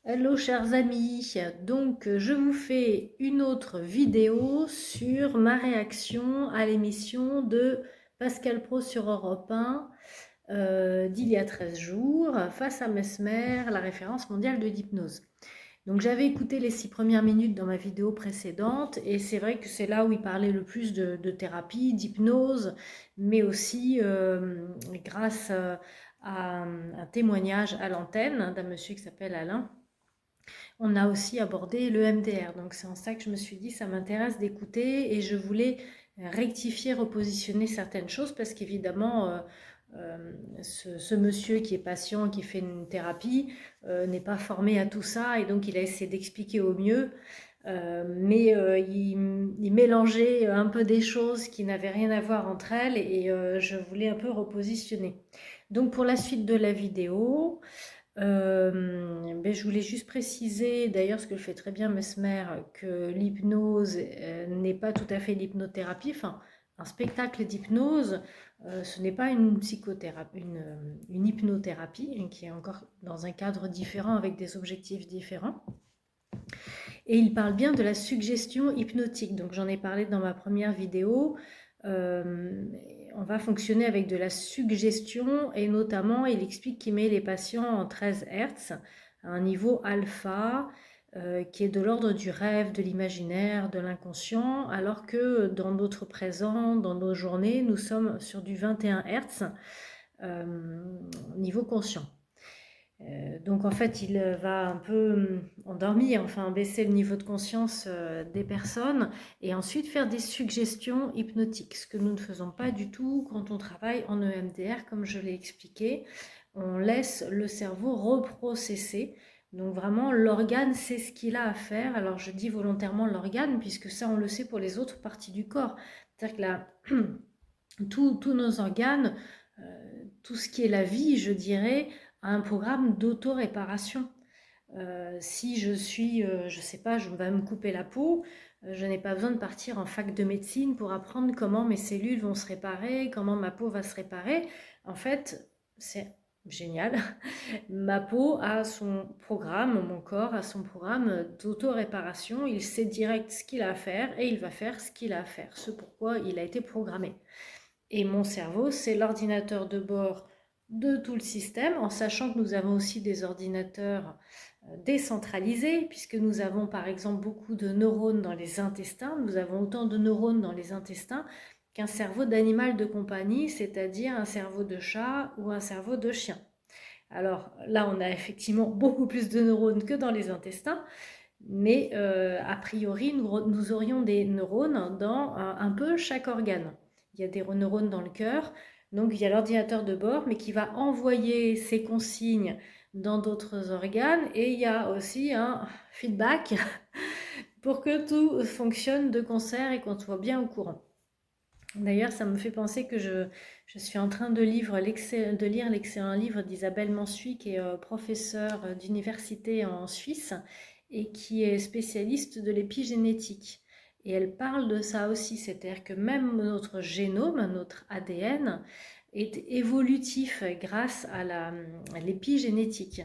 Hello chers amis, donc je vous fais une autre vidéo sur ma réaction à l'émission de Pascal Pro sur Europe 1 d'il y a 13 jours face à Mesmer, la référence mondiale de l'hypnose. Donc j'avais écouté les 6 premières minutes dans ma vidéo précédente et c'est vrai que c'est là où il parlait le plus de thérapie, d'hypnose, mais aussi grâce à un témoignage à l'antenne d'un monsieur qui s'appelle Alain, on a aussi abordé le MDR. Donc c'est en ça que je me suis dit, ça m'intéresse d'écouter et je voulais rectifier, repositionner certaines choses parce qu'évidemment, ce monsieur qui est patient, qui fait une thérapie, n'est pas formé à tout ça et donc il a essayé d'expliquer au mieux. Il mélangeait un peu des choses qui n'avaient rien à voir entre elles et je voulais un peu repositionner. Donc pour la suite de la vidéo, je voulais juste préciser, d'ailleurs ce que fait très bien Mesmer, que l'hypnose n'est pas tout à fait l'hypnothérapie. Enfin, un spectacle d'hypnose, ce n'est pas une psychothérapie, une hypnothérapie, hein, qui est encore dans un cadre différent avec des objectifs différents. Et il parle bien de la suggestion hypnotique. Donc j'en ai parlé dans ma première vidéo. Euh, on va fonctionner avec de la suggestion et notamment il explique qu'il met les patients en 13 Hertz à un niveau alpha qui est de l'ordre du rêve, de l'imaginaire, de l'inconscient, alors que dans notre présent, dans nos journées, nous sommes sur du 21 Hertz niveau conscient. Donc en fait, il va un peu endormir, enfin baisser le niveau de conscience des personnes et ensuite faire des suggestions hypnotiques, ce que nous ne faisons pas du tout quand on travaille en EMDR, comme je l'ai expliqué. On laisse le cerveau reprocesser. Donc vraiment, l'organe sait ce qu'il a à faire. Alors je dis volontairement l'organe, puisque ça, on le sait pour les autres parties du corps. C'est-à-dire que là, tous nos organes, tout ce qui est la vie, je dirais, a un programme d'auto-réparation. Si je suis, je sais pas, je vais me couper la peau, je n'ai pas besoin de partir en fac de médecine pour apprendre comment mes cellules vont se réparer, comment ma peau va se réparer. En fait, c'est génial. Ma peau a son programme, mon corps a son programme d'auto-réparation. Il sait direct ce qu'il a à faire et il va faire ce qu'il a à faire, ce pourquoi il a été programmé. Et mon cerveau, c'est l'ordinateur de bord de tout le système, en sachant que nous avons aussi des ordinateurs décentralisés, puisque nous avons par exemple beaucoup de neurones dans les intestins. Nous avons autant de neurones dans les intestins qu'un cerveau d'animal de compagnie, c'est-à-dire un cerveau de chat ou un cerveau de chien. Alors là, on a effectivement beaucoup plus de neurones que dans les intestins, mais a priori, nous aurions des neurones dans un peu chaque organe. Il y a des neurones dans le cœur, donc il y a l'ordinateur de bord, mais qui va envoyer ses consignes dans d'autres organes, et il y a aussi un feedback pour que tout fonctionne de concert et qu'on soit bien au courant. D'ailleurs, ça me fait penser que je suis en train de lire l'excellent livre d'Isabelle Mansuy, qui est professeure d'université en Suisse et qui est spécialiste de l'épigénétique. Et elle parle de ça aussi, c'est-à-dire que même notre génome, notre ADN, est évolutif grâce à l'épigénétique.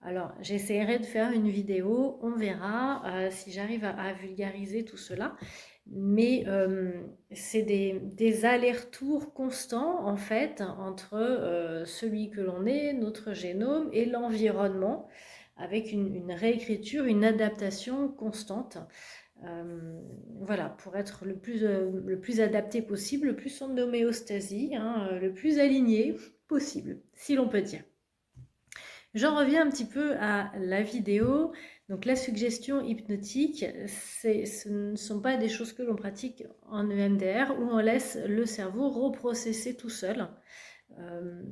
Alors, j'essaierai de faire une vidéo, on verra si j'arrive à vulgariser tout cela. Mais c'est des allers-retours constants en fait entre celui que l'on est, notre génome et l'environnement, avec une réécriture, une adaptation constante. Voilà, pour être le plus adapté possible, le plus en homéostasie, hein, le plus aligné possible, si l'on peut dire. J'en reviens un petit peu à la vidéo. Donc la suggestion hypnotique, ce ne sont pas des choses que l'on pratique en EMDR où on laisse le cerveau reprocesser tout seul,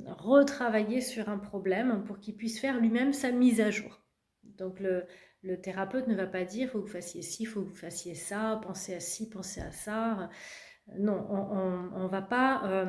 retravailler sur un problème pour qu'il puisse faire lui-même sa mise à jour. Donc le thérapeute ne va pas dire il faut que vous fassiez ci, il faut que vous fassiez ça, pensez à ci, pensez à ça. Non, on ne va pas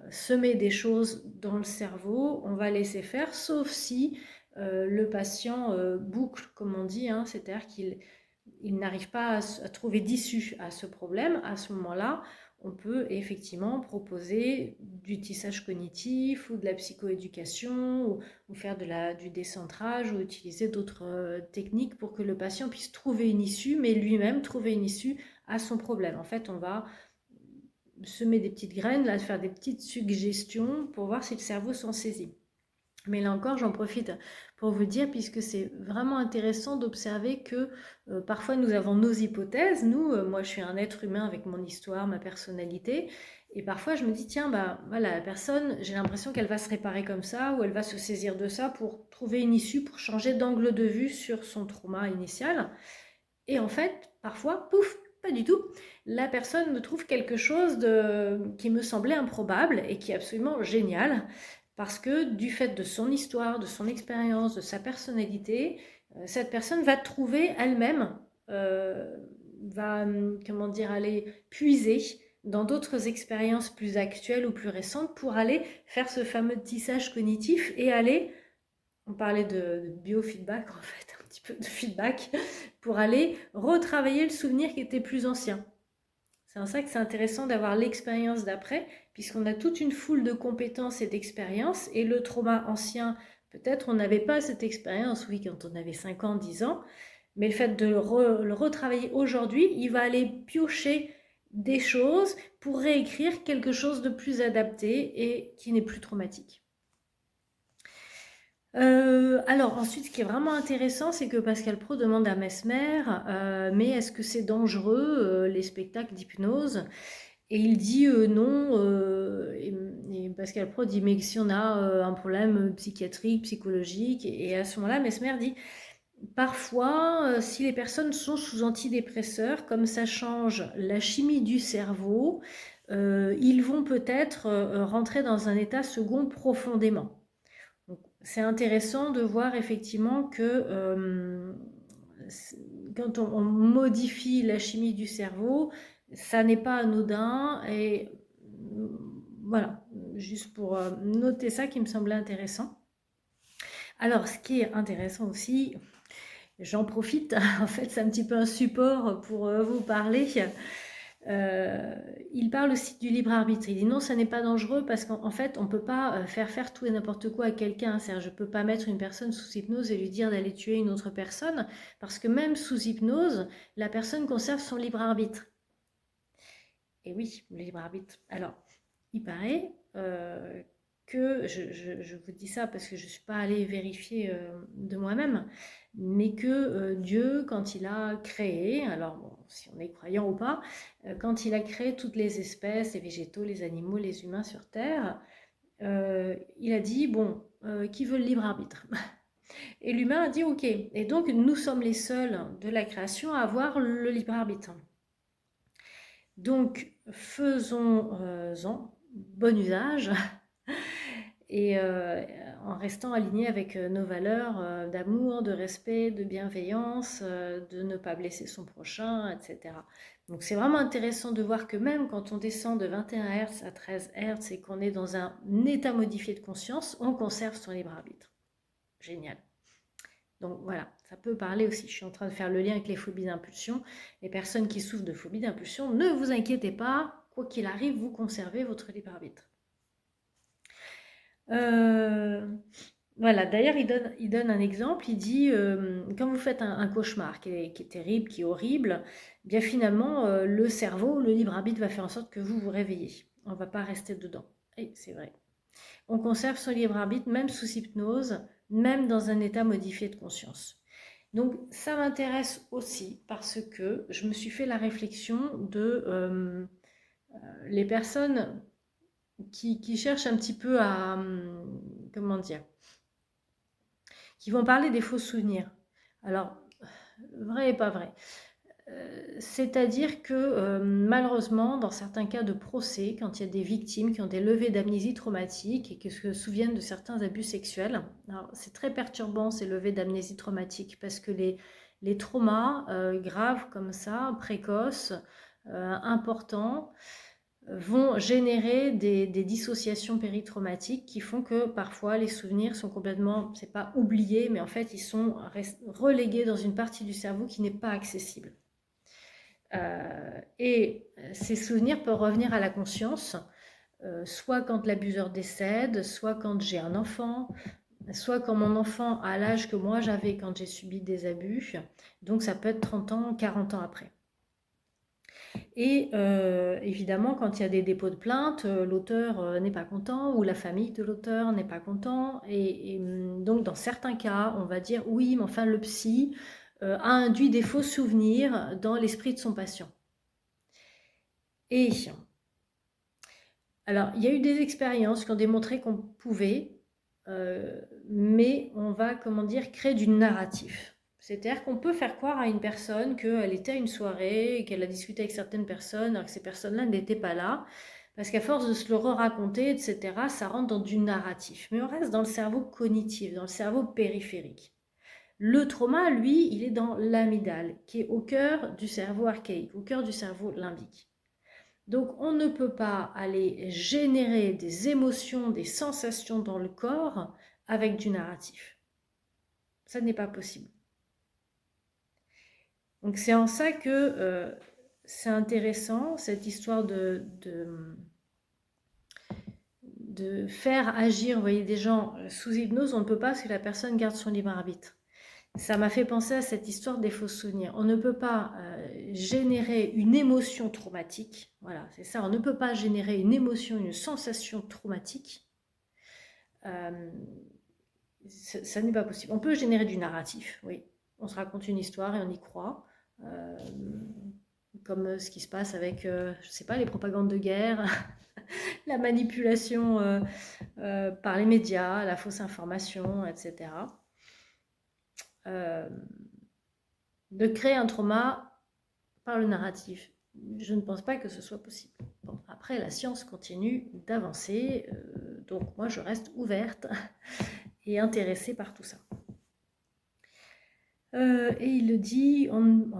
semer des choses dans le cerveau, on va laisser faire, sauf si le patient boucle, comme on dit, hein, c'est-à-dire qu'il n'arrive pas à trouver d'issue à ce problème. À ce moment-là, on peut effectivement proposer du tissage cognitif ou de la psychoéducation ou faire du décentrage ou utiliser d'autres techniques pour que le patient puisse trouver une issue, mais lui-même trouver une issue à son problème. En fait, on va semer des petites graines, là, faire des petites suggestions pour voir si le cerveau s'en saisit. Mais là encore, j'en profite pour vous dire, puisque c'est vraiment intéressant d'observer que parfois nous avons nos hypothèses. Moi je suis un être humain avec mon histoire, ma personnalité. Et parfois je me dis, tiens, bah voilà, la personne, j'ai l'impression qu'elle va se réparer comme ça, ou elle va se saisir de ça pour trouver une issue, pour changer d'angle de vue sur son trauma initial. Et en fait, parfois, pouf, pas du tout. La personne me trouve quelque chose qui me semblait improbable et qui est absolument génial. Parce que du fait de son histoire, de son expérience, de sa personnalité, cette personne va trouver elle-même, va, comment dire, aller puiser dans d'autres expériences plus actuelles ou plus récentes pour aller faire ce fameux tissage cognitif et aller, on parlait de biofeedback en fait, un petit peu de feedback, pour aller retravailler le souvenir qui était plus ancien. C'est en ça que c'est intéressant d'avoir l'expérience d'après, puisqu'on a toute une foule de compétences et d'expériences, et le trauma ancien, peut-être on n'avait pas cette expérience, oui, quand on avait 5 ans, 10 ans, mais le fait de le retravailler aujourd'hui, il va aller piocher des choses pour réécrire quelque chose de plus adapté et qui n'est plus traumatique. Alors ensuite, ce qui est vraiment intéressant, c'est que Pascal Praud demande à Mesmer, mais est-ce que c'est dangereux les spectacles d'hypnose? Et il dit non, et Pascal Praud dit mais si on a un problème psychiatrique, psychologique, et à ce moment-là, Mesmer dit parfois, si les personnes sont sous antidépresseurs, comme ça change la chimie du cerveau, ils vont peut-être rentrer dans un état second profondément. C'est intéressant de voir effectivement que quand on modifie la chimie du cerveau, ça n'est pas anodin. Et voilà, juste pour noter ça qui me semblait intéressant. Alors, ce qui est intéressant aussi, j'en profite, en fait, c'est un petit peu un support pour vous parler. Il parle aussi du libre arbitre. Il dit non, ça n'est pas dangereux parce qu'en fait, on ne peut pas faire tout et n'importe quoi à quelqu'un. C'est-à-dire, je ne peux pas mettre une personne sous hypnose et lui dire d'aller tuer une autre personne parce que même sous hypnose, la personne conserve son libre arbitre. Et oui, le libre arbitre. Alors, il paraît que, je vous dis ça parce que je ne suis pas allée vérifier de moi-même, mais que Dieu, quand il a créé, alors bon, si on est croyant ou pas, quand il a créé toutes les espèces, les végétaux, les animaux, les humains sur Terre, il a dit, bon, qui veut le libre arbitre? Et l'humain a dit, ok. Et donc, nous sommes les seuls de la création à avoir le libre arbitre. Donc, faisons-en bon usage et en restant alignés avec nos valeurs d'amour, de respect, de bienveillance, de ne pas blesser son prochain, etc. Donc c'est vraiment intéressant de voir que même quand on descend de 21 Hz à 13 Hz et qu'on est dans un état modifié de conscience, on conserve son libre arbitre. Génial. Donc voilà, ça peut parler aussi. Je suis en train de faire le lien avec les phobies d'impulsion. Les personnes qui souffrent de phobies d'impulsion, ne vous inquiétez pas, quoi qu'il arrive, vous conservez votre libre arbitre. Voilà, d'ailleurs, il donne un exemple. Il dit, quand vous faites un cauchemar qui est terrible, qui est horrible, bien finalement, le cerveau, le libre arbitre va faire en sorte que vous vous réveillez. On ne va pas rester dedans. Et c'est vrai. On conserve son libre arbitre même sous hypnose, même dans un état modifié de conscience. Donc ça m'intéresse aussi parce que je me suis fait la réflexion de les personnes qui cherchent un petit peu à, comment dire, qui vont parler des faux souvenirs. Alors, vrai et pas vrai. C'est-à-dire que malheureusement, dans certains cas de procès, quand il y a des victimes qui ont des levées d'amnésie traumatique et qui se souviennent de certains abus sexuels, c'est très perturbant ces levées d'amnésie traumatique parce que les traumas graves comme ça, précoces, importants, vont générer des dissociations péritraumatiques qui font que parfois les souvenirs sont complètement, c'est pas oubliés, mais en fait ils sont relégués dans une partie du cerveau qui n'est pas accessible. Et ces souvenirs peuvent revenir à la conscience, soit quand l'abuseur décède, soit quand j'ai un enfant, soit quand mon enfant a l'âge que moi j'avais quand j'ai subi des abus. Donc ça peut être 30 ans, 40 ans après. Et évidemment, quand il y a des dépôts de plainte, l'auteur n'est pas content ou la famille de l'auteur n'est pas content. Donc, dans certains cas, on va dire oui, mais enfin, le psy a induit des faux souvenirs dans l'esprit de son patient. Et alors, il y a eu des expériences qui ont démontré qu'on pouvait, mais on va, comment dire, créer du narratif. C'est-à-dire qu'on peut faire croire à une personne qu'elle était à une soirée et qu'elle a discuté avec certaines personnes alors que ces personnes-là n'étaient pas là. Parce qu'à force de se le raconter, etc., ça rentre dans du narratif. Mais on reste dans le cerveau cognitif, dans le cerveau périphérique. Le trauma, lui, il est dans l'amygdale, qui est au cœur du cerveau archaïque, au cœur du cerveau limbique. Donc on ne peut pas aller générer des émotions, des sensations dans le corps avec du narratif. Ça n'est pas possible. Donc c'est en ça que c'est intéressant, cette histoire de faire agir, vous voyez, des gens sous hypnose. On ne peut pas parce que la personne garde son libre arbitre. Ça m'a fait penser à cette histoire des faux souvenirs. On ne peut pas générer une émotion traumatique. Voilà, c'est ça. On ne peut pas générer une émotion, une sensation traumatique. Ça n'est pas possible. On peut générer du narratif, oui. On se raconte une histoire et on y croit. Comme ce qui se passe avec, je ne sais pas, les propagandes de guerre, la manipulation par les médias, la fausse information, etc. De créer un trauma par le narratif. Je ne pense pas que ce soit possible. Bon, après, la science continue d'avancer, donc moi je reste ouverte et intéressée par tout ça. Et il le dit,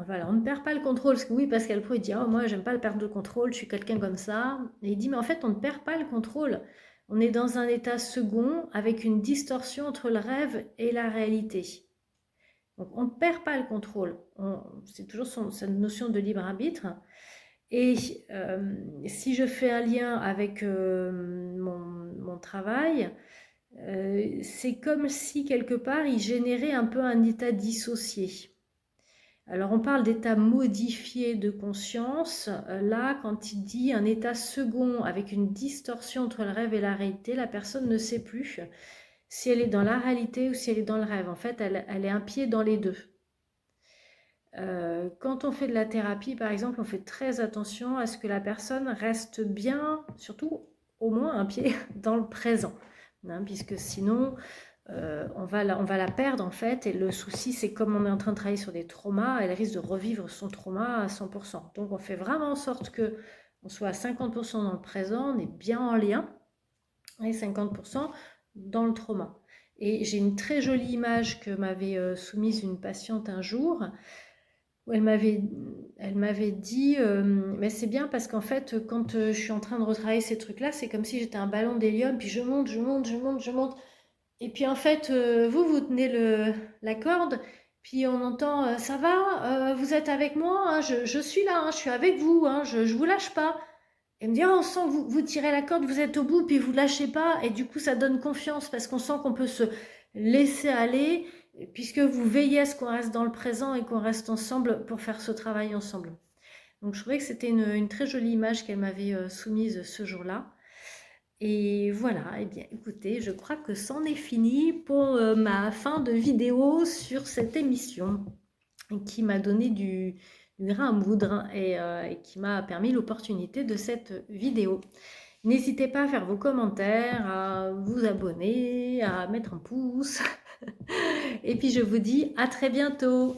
voilà, on ne perd pas le contrôle, parce que oui, Pascal Pro il dit, oh, moi j'aime pas le perdre de contrôle, je suis quelqu'un comme ça. Et il dit, mais en fait on ne perd pas le contrôle, on est dans un état second avec une distorsion entre le rêve et la réalité. Donc on ne perd pas le contrôle, c'est toujours cette notion de libre arbitre. Et si je fais un lien avec mon travail, c'est comme si quelque part il générait un peu un état dissocié. Alors on parle d'état modifié de conscience. Là, quand il dit un état second avec une distorsion entre le rêve et la réalité, la personne ne sait plus si elle est dans la réalité ou si elle est dans le rêve. En fait, elle est un pied dans les deux. Quand on fait de la thérapie, par exemple, on fait très attention à ce que la personne reste bien, surtout au moins un pied dans le présent, hein, puisque sinon on va la perdre en fait. Et le souci, c'est comme on est en train de travailler sur des traumas, elle risque de revivre son trauma à 100%. Donc on fait vraiment en sorte que on soit à 50% dans le présent, on est bien en lien, et 50% dans le trauma. Et j'ai une très jolie image que m'avait soumise une patiente un jour. Elle m'avait dit, mais c'est bien parce qu'en fait, quand je suis en train de retravailler ces trucs-là, c'est comme si j'étais un ballon d'hélium, puis je monte, je monte, je monte, je monte. Et puis en fait, vous tenez la corde, puis on entend, ça va, vous êtes avec moi, hein, je suis là, hein, je suis avec vous, hein, je vous lâche pas. Et me dit, oh, on sent que vous tirez la corde, vous êtes au bout, puis vous lâchez pas, et du coup ça donne confiance parce qu'on sent qu'on peut se laisser aller, puisque vous veillez à ce qu'on reste dans le présent et qu'on reste ensemble pour faire ce travail ensemble. Donc je trouvais que c'était une très jolie image qu'elle m'avait soumise ce jour-là. Et voilà, eh bien écoutez, je crois que c'en est fini pour ma fin de vidéo sur cette émission qui m'a donné du grain à moudre et qui m'a permis l'opportunité de cette vidéo. N'hésitez pas à faire vos commentaires, à vous abonner, à mettre un pouce. Et puis je vous dis à très bientôt.